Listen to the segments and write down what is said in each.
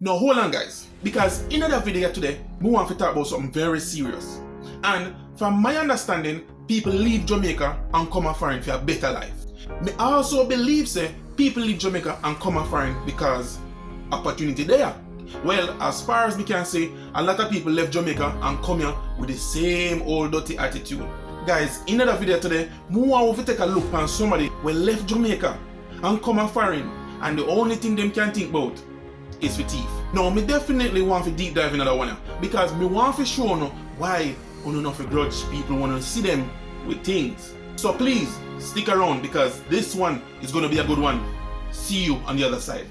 Now hold on guys, because in another video today, we want to talk about something very serious. And from my understanding, people leave Jamaica and come a foreign for a better life. Me also believe say people leave Jamaica and come a foreign because opportunity there. Well, as far as we can say, a lot of people left Jamaica and come here with the same old dirty attitude. Guys, in another video today, we want to take a look at somebody who left Jamaica and come a foreign, and the only thing them can think about is for thief. Now, me definitely want to deep dive in another one because me want to show you why you not grudge people want to see them with things. So please stick around because this one is going to be a good one. See you on the other side.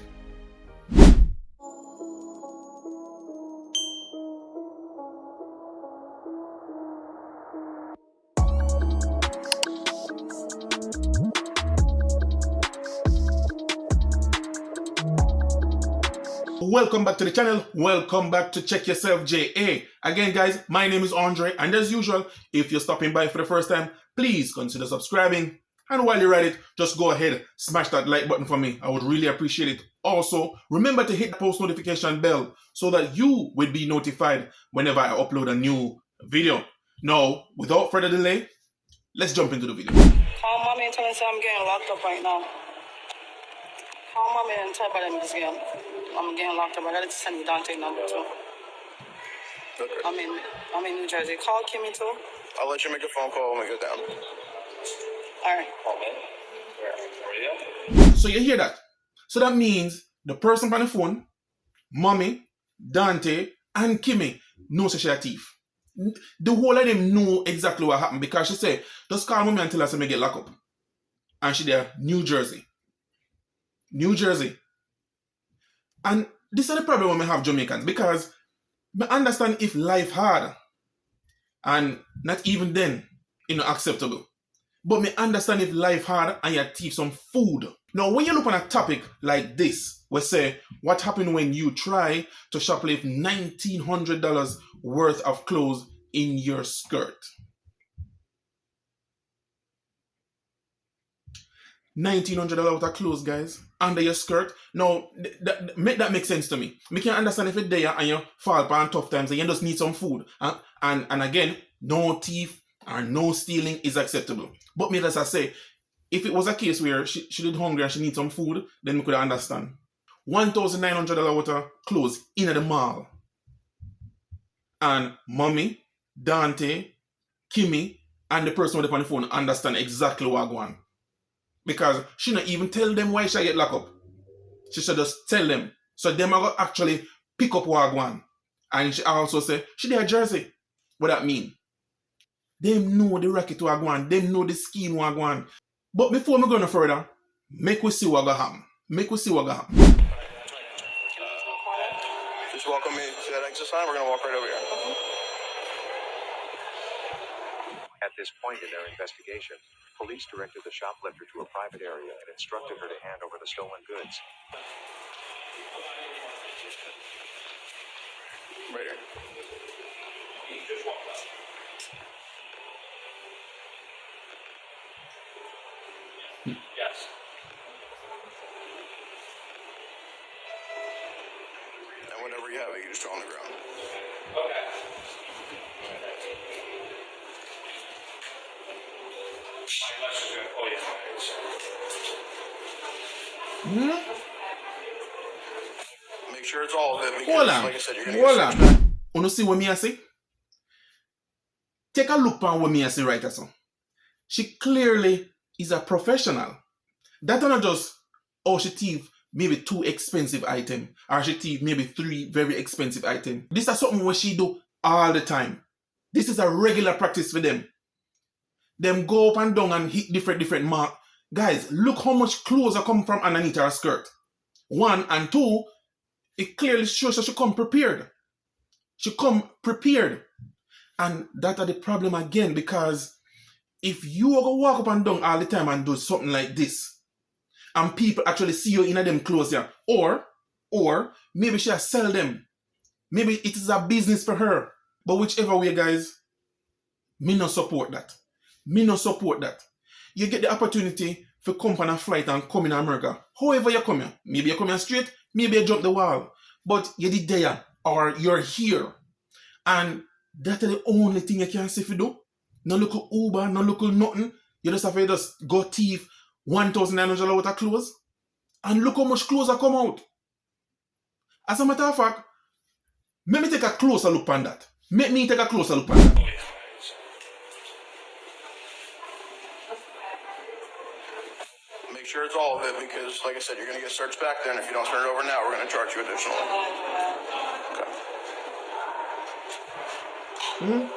Welcome back to the channel. Welcome back to Check Yourself JA. Again guys, my name is Andre, and as usual, if you're stopping by for the first time, please consider subscribing. And while you're at it, just go ahead, smash that like button for me. I would really appreciate it. Also, remember to hit the post notification bell so that you will be notified whenever I upload a new video. Now, without further delay, let's jump into the video. Call mommy and tell her I'm getting locked up right now. Call mommy and tell her I'm getting locked up. I gotta send you Dante's number too. Okay. I'm in New Jersey. Call Kimmy too. I'll let you make a phone call when we get down. Alright. So you hear that? So that means the person on the phone, Mommy, Dante, and Kimmy knows she's a thief. The whole of them know exactly what happened because she said, just call Mommy and tell us to get locked up. And she there, New Jersey. New Jersey. And this is the problem when we have Jamaicans because I understand if life hard and not even then, acceptable. But me understand if life hard and you thief some food. Now, when you look on a topic like this, we say, what happened when you try to shoplift $1,900 worth of clothes in your skirt? $1,900 worth of clothes, guys, under your skirt. Now, make that make sense to me. Me can understand if it's there and you fall upon tough times and you just need some food. And again, no thief or no stealing is acceptable. But me, as I say, if it was a case where she did hungry and she needs some food, then we could understand. $1,900 worth of clothes in the mall. And Mommy, Dante, Kimmy, and the person on the phone understand exactly what going on. Because she not even tell them why she get locked up. She should just tell them. So them are going to actually pick up what going on. And she also say, she there Jersey. What that mean? Them know the racket what going on. Them know the scheme what going on. But before we go no further, make we see what going to happen. Make we see what going to happen. Just walk on me to that exit sign. We're going to walk right over here. At this point in their investigation, police directed the shoplifter to a private area and instructed her to hand over the stolen goods. Right here. Yes. And whenever you have it, you just throw on the ground. Okay. My lunch is gonna call you. Make sure it's all of it because, Hold on. like I said, you're going to Hold get on. You see what me I say? Take a look at what me I say right now. She clearly is a professional. That not just, she thief maybe 2 expensive items, or she thief maybe 3 very expensive items. This is something what she do all the time. This is a regular practice for them. Them go up and down and hit different mark. Guys, look how much clothes are coming from underneath her skirt. 1 and 2, it clearly shows that she come prepared. She come prepared. And that are the problem again, because if you are going to walk up and down all the time and do something like this, and people actually see you in them clothes here, or maybe she'll sell them. Maybe it is a business for her. But whichever way, guys, me no support that. Me no support that. You get the opportunity to come on a flight and come in America. However you come here. Maybe you come here straight, maybe you jump the wall. But you did there or you're here. And that's the only thing you can see if you do. No local Uber, no local nothing. You just have to just go thief $1,900 worth of clothes. And look how much clothes are come out. As a matter of fact, let me take a closer look on that. Make me take a closer look on that. Make sure it's all of it because, like I said, you're going to get searched back there, and if you don't turn it over now, we're going to charge you additionally. Okay. Am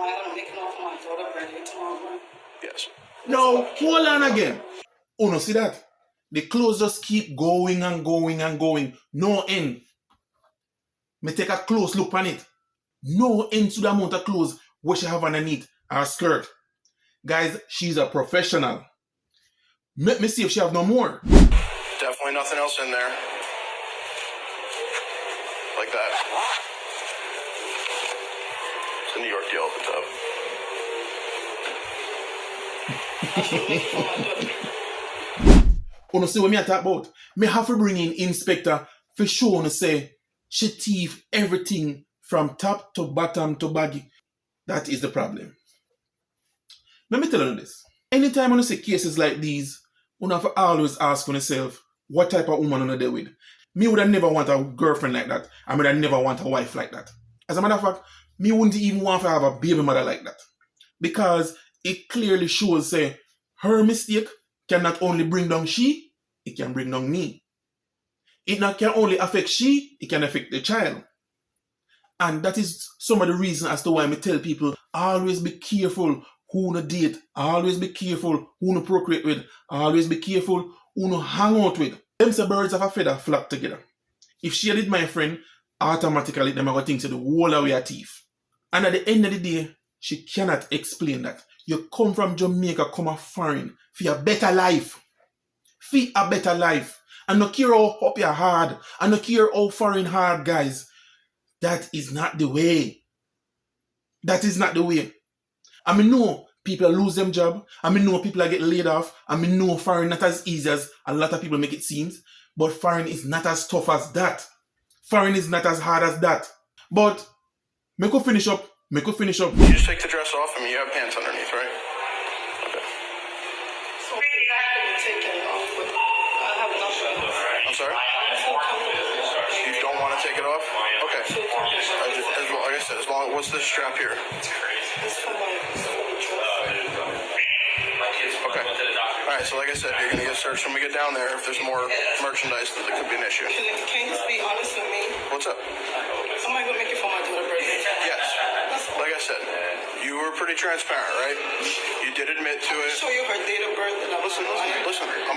I gonna make it off my daughter birthday tomorrow morning? Yes. Now, hold on again. Oh, no, see that? The clothes just keep going and going and going. No end. Me take a close look on it. No end to the amount of clothes what she have underneath her skirt. Guys, she's a professional. Let me see if she have no more. Definitely nothing else in there. Like that. It's a New York deal at the top. I should make it for my daughter. You know, see what me I talk about? Me have to bring in inspector for sure to say she thief everything from top to bottom to baggy. That is the problem. Let me tell you this. Anytime you see cases like these, you have to always ask yourself, what type of woman you deal with? Me would have never want a girlfriend like that. I would have never want a wife like that. As a matter of fact, me wouldn't even want to have a baby mother like that. Because it clearly shows, say, her mistake can not only bring down she, it can bring down me. It not can only affect she, it can affect the child. And that is some of the reason as to why I tell people, always be careful who you date, always be careful who you procreate with, always be careful who you hang out with. Them say birds of a feather flock together. If she did my friend, automatically them are going to think so the whole away a thief. And at the end of the day, she cannot explain that. You come from Jamaica, come a foreign, for a better life. For a better life. And no care how up you're hard, and no care how foreign hard, guys. That is not the way. That is not the way. I mean, know people lose them job. I mean, know people get laid off. I mean, know foreign not as easy as a lot of people make it seem. But foreign is not as tough as that. Foreign is not as hard as that. But, me could finish up. You just take the dress off. I mean, you have pants underneath, right? Okay. So I'm taking it off, but I have nothing. I'm sorry? You don't want to take it off? Okay. Like I said, as long as what's this strap here? It's for my Okay. All right. So like I said, you're gonna get searched when we get down there. If there's more merchandise, that could be an issue. Can you just be honest with me? What's up? Am I gonna make it for my daughter birthday? Yes. Like I said, you were pretty transparent, right? You did admit to it. Show you her date of birth and Listen. I'm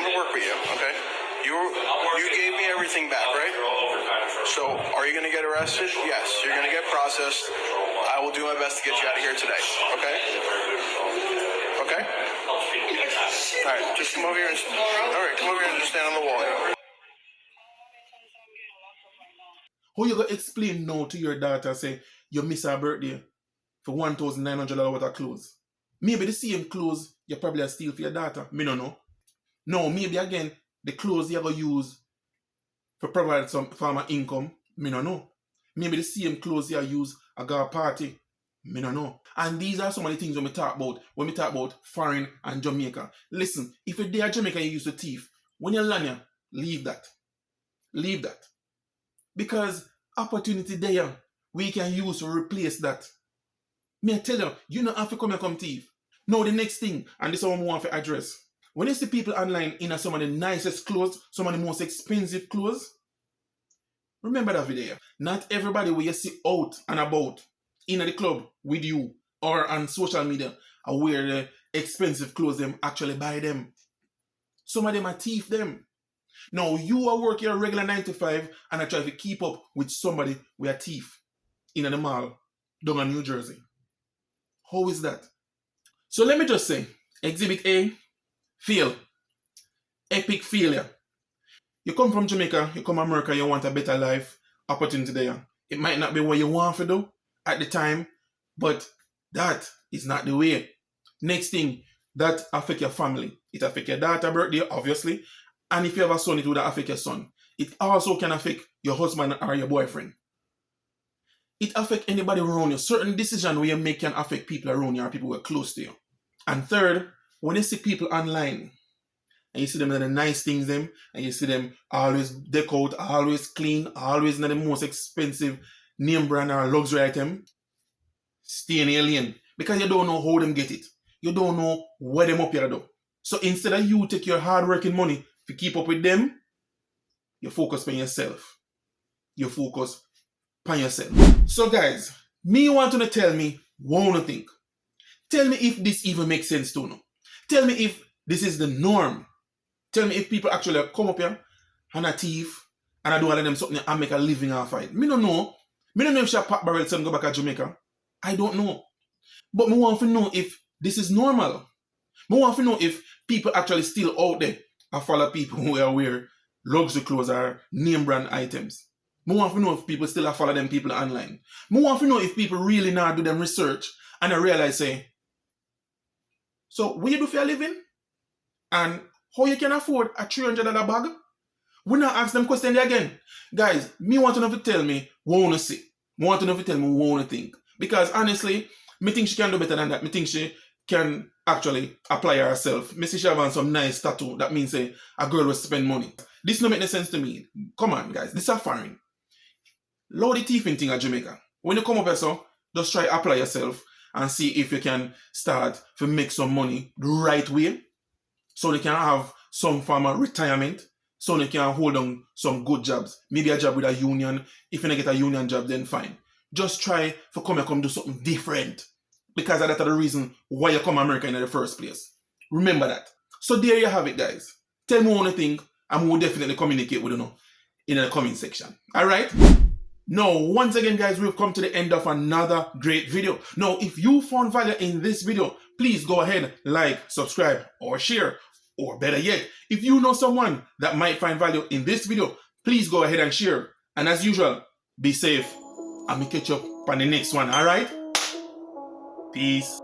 gonna work with you, okay? You gave me everything back, right? So, are you gonna get arrested? Yes. You're gonna get processed. I will do my best to get you out of here today, okay? Okay? All right. Just come over here and just stand on the wall here. How you gonna explain no to your daughter say you miss her birthday for $1,900 worth of clothes? Maybe the same clothes you probably steal for your daughter. Me no know. No, maybe again the clothes you're gonna use for provide some form of income. Me no know. Maybe the same clothes you use a go party. Me no know. And these are some of the things when we talk about foreign and Jamaica. Listen, if you're there Jamaica you use to thief, when you land here, leave that. Leave that. Because opportunity there we can use to replace that. Me I tell you, you don't have to come thief. Now the next thing, and this is what I want to address. When you see people online in some of the nicest clothes, some of the most expensive clothes, remember that video. Not everybody will you see out and about in the club with you or on social media are wear the expensive clothes them actually buy them. Some of them are thief them. Now you are working a regular 9 to 5 and I try to keep up with somebody with a thief in the mall down in New Jersey. How is that? So let me just say, Exhibit A, fail. epic failure. You come from Jamaica, you come to America, you want a better life, opportunity there. It might not be what you want to do at the time, but that is not the way. Next thing, that affect your family. It affect your daughter birthday, obviously. And if you have a son, it would affect your son. It also can affect your husband or your boyfriend. It affect anybody around you. Certain decisions we make can affect people around you or people who are close to you. And third, when you see people online, and you see them in the nice things them, and you see them always deck out, always clean, always in the most expensive name brand or luxury item, stay in your lane. Because you don't know how them get it. You don't know what them up here do. So instead of you take your hard working money to keep up with them, you focus on yourself. You focus on yourself. So guys, me want to tell me what you think. Tell me if this even makes sense to you. Tell me if this is the norm. Tell me if people actually come up here and a thief and I do all of them something and make a living off it. Me don't know. Me don't know if she pop barrel and go back to Jamaica. I don't know. But me want to know if this is normal. Me want to know if people actually still out there and follow people who wear luxury clothes or name brand items. Me want to know if people still follow them people online. Me want to know if people really now do them research and I realize say, so what you do for a living? And how you can afford a $300 bag? We not ask them questions again. Guys, me want to know if you tell me what you want to see. Me want to know if you tell me what you want to think. Because honestly, me think she can do better than that. Me think she can actually apply herself. Me see she have on some nice tattoo. That means a girl will spend money. This don't make no sense to me. Come on, guys. This is foreign. Load the thieving thing at Jamaica. When you come up here, so just try apply yourself and see if you can start to make some money the right way. So they can have some form of retirement. So they can hold on some good jobs. Maybe a job with a union. If you don't get a union job, then fine. Just try to come do something different. Because that's the reason why you come to America in the first place. Remember that. So there you have it, guys. Tell me what you think, and we'll definitely communicate with you in the comment section. Alright? Now, once again, guys, we've come to the end of another great video. Now, if you found value in this video, please go ahead, like, subscribe, or share. Or better yet, if you know someone that might find value in this video, please go ahead and share. And as usual, be safe. And me catch up on the next one, alright? Peace.